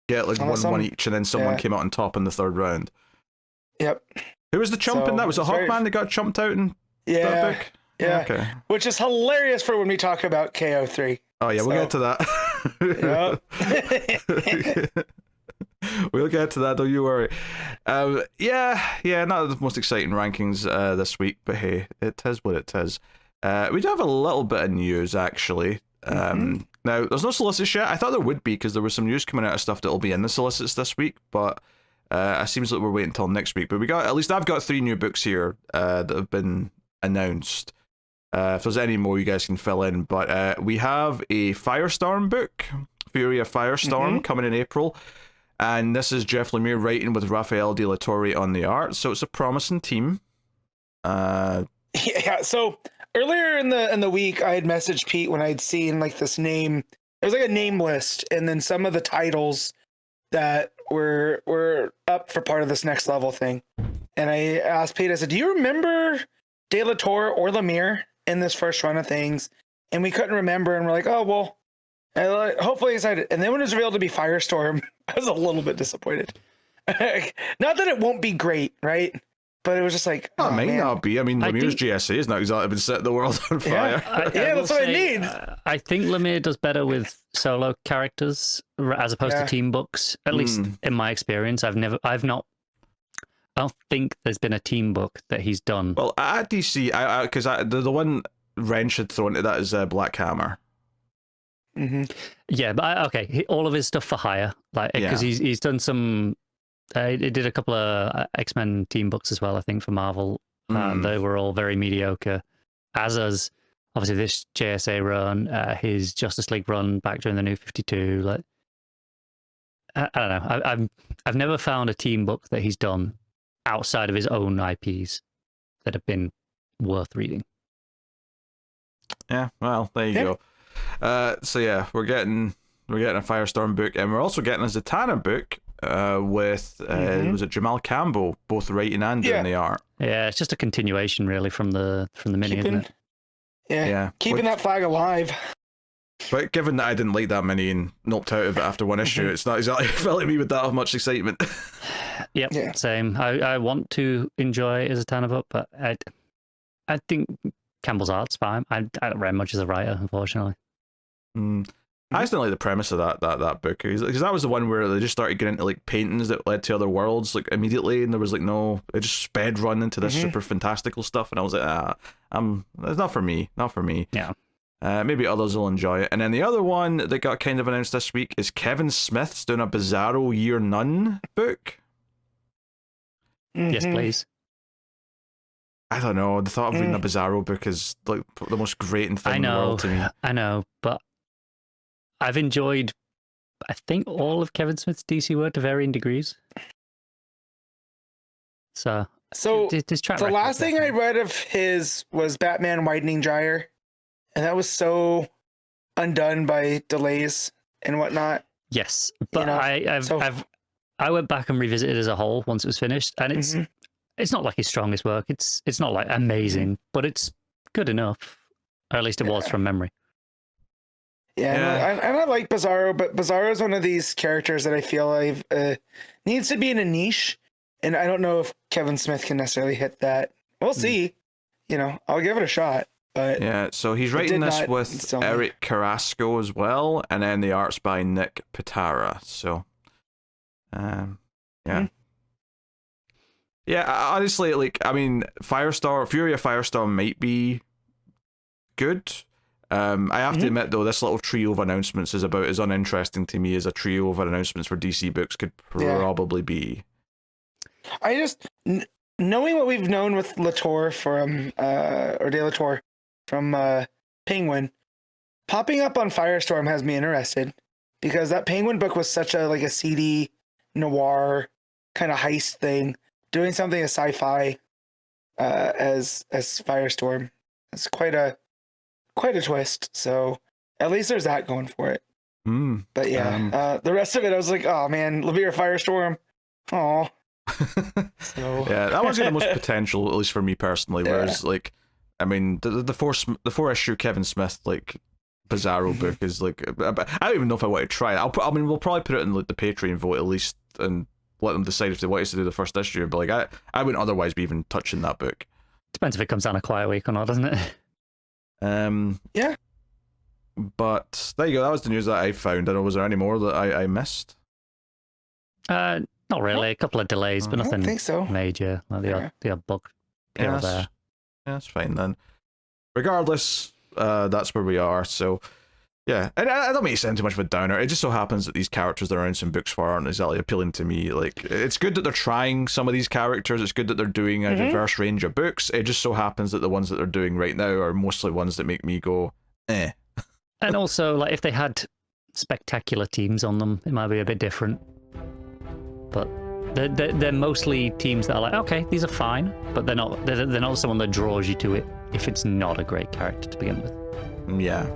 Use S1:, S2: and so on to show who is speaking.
S1: get like one each, and then someone came out on top in the third round.
S2: Yep.
S1: Who was the chump in that? Was it Hawkman that got chumped out in that book?
S2: Yeah. Okay. Which is hilarious for when we talk about KO3.
S1: Oh yeah, we'll get to that. Yep. We'll get to that, don't you worry. Yeah, not the most exciting rankings this week, but hey, it is what it is. We do have a little bit of news, actually. Now, there's no solicits yet. I thought there would be, because there was some news coming out of stuff that will be in the solicits this week, but it seems like we're waiting until next week. But at least I've got 3 new books here that have been announced. If there's any more, you guys can fill in. But we have a Firestorm book, Fury of Firestorm, coming in April. And this is Jeff Lemire writing with Raphael De La Torre on the art, so it's a promising team.
S2: Yeah, so earlier in the week, I had messaged Pete when I'd seen like this name. It was like a name list, and then some of the titles that were up for part of this next level thing. And I asked Pete, I said, do you remember De La Torre or Lemire in this first run of things? And we couldn't remember, and we're like, oh, well, hopefully excited. And then when it was revealed to be Firestorm, I was a little bit disappointed. Not that it won't be great, right? But it was just like,
S1: it may not be. I mean, Lemire's GSA has not exactly been setting the world on fire.
S2: Yeah, that's what I need.
S3: I think Lemire does better with solo characters as opposed to team books. At least in my experience, I don't think there's been a team book that he's done.
S1: Well, at DC, because the one Wrench had thrown at that is Black Hammer.
S3: Yeah, but okay, all of his stuff for hire, like because he's done some. He did a couple of X-Men team books as well, I think, for Marvel. They were all very mediocre. As obviously this JSA run, his Justice League run back during the New 52. Like, I don't know. I've never found a team book that he's done outside of his own IPs that have been worth reading.
S1: Yeah, well, there you go. So yeah, we're getting a Firestorm book, and we're also getting a Zatanna book with was it Jamal Campbell both writing and doing the art.
S3: Yeah, it's just a continuation really from the mini, isn't it?
S2: Yeah. Keeping that flag alive.
S1: But given that I didn't like that mini and knocked out of it after one issue, it's not exactly filling me with that much excitement.
S3: Yep, same. I want to enjoy it as a Zatanna book, but I think Campbell's art's fine. I don't read much as a writer, unfortunately.
S1: I just didn't like the premise of that book, because that was the one where they just started getting into like paintings that led to other worlds like immediately, and there was like it just sped run into this super fantastical stuff, and I was like, it's not for me.
S3: Yeah.
S1: Maybe others will enjoy it. And then the other one that got kind of announced this week is Kevin Smith's doing a Bizarro Year None book.
S3: Yes, please.
S1: I don't know. The thought of reading a Bizarro book is like the most grating thing in the world to me.
S3: I know, but I've enjoyed, I think, all of Kevin Smith's DC work to varying degrees. So
S2: the last thing I read of his was Batman Widening Gyre, and that was so undone by delays and whatnot.
S3: Yes, but I went back and revisited it as a whole once it was finished, and it's not like his strongest work. It's not like amazing, but it's good enough, or at least it was from memory.
S2: Yeah. And I like Bizarro, but Bizarro is one of these characters that I feel needs to be in a niche, and I don't know if Kevin Smith can necessarily hit that. We'll see. I'll give it a shot. But
S1: yeah, so he's writing this with Eric Carrasco as well, and then the art's by Nick Pitara. So, yeah, honestly, Fury of Firestorm might be good. I have to admit, though, this little trio of announcements is about as uninteresting to me as a trio of announcements for DC books could probably be.
S2: I just, knowing what we've known with Latour from, or De La Torre from Penguin, popping up on Firestorm has me interested, because that Penguin book was such a seedy noir kind of heist thing. Doing something as sci-fi as Firestorm, it's quite a twist. So at least there's that going for it. But yeah, the rest of it, I was like, oh man, Lemire Firestorm. Oh.
S1: Yeah, that one's got the most potential, at least for me personally. Whereas, the 4-issue Kevin Smith Bizarro book is like. I don't even know if I want to try it. I mean, we'll probably put it in like the Patreon vote at least, and let them decide if they want us to do the first issue. But like, I wouldn't otherwise be even touching that book.
S3: Depends if it comes down a quiet week or not, doesn't it?
S2: Yeah.
S1: But there you go. That was the news that I found. I don't know, was there any more that I missed?
S3: Not really. A couple of delays, but
S2: I don't
S3: nothing
S2: think so.
S3: major. Like the odd book here or there.
S1: Yeah, that's fine then. Regardless, that's where we are. So, yeah, and I don't mean to sound too much of a downer. It just so happens that these characters they're announcing books for aren't exactly appealing to me. Like, it's good that they're trying some of these characters. It's good that they're doing a diverse range of books. It just so happens that the ones that they're doing right now are mostly ones that make me go, eh.
S3: And also, like, if they had spectacular teams on them, it might be a bit different. But they're mostly teams that are like, okay, these are fine, but they're not someone that draws you to it if it's not a great character to begin with.
S1: Yeah.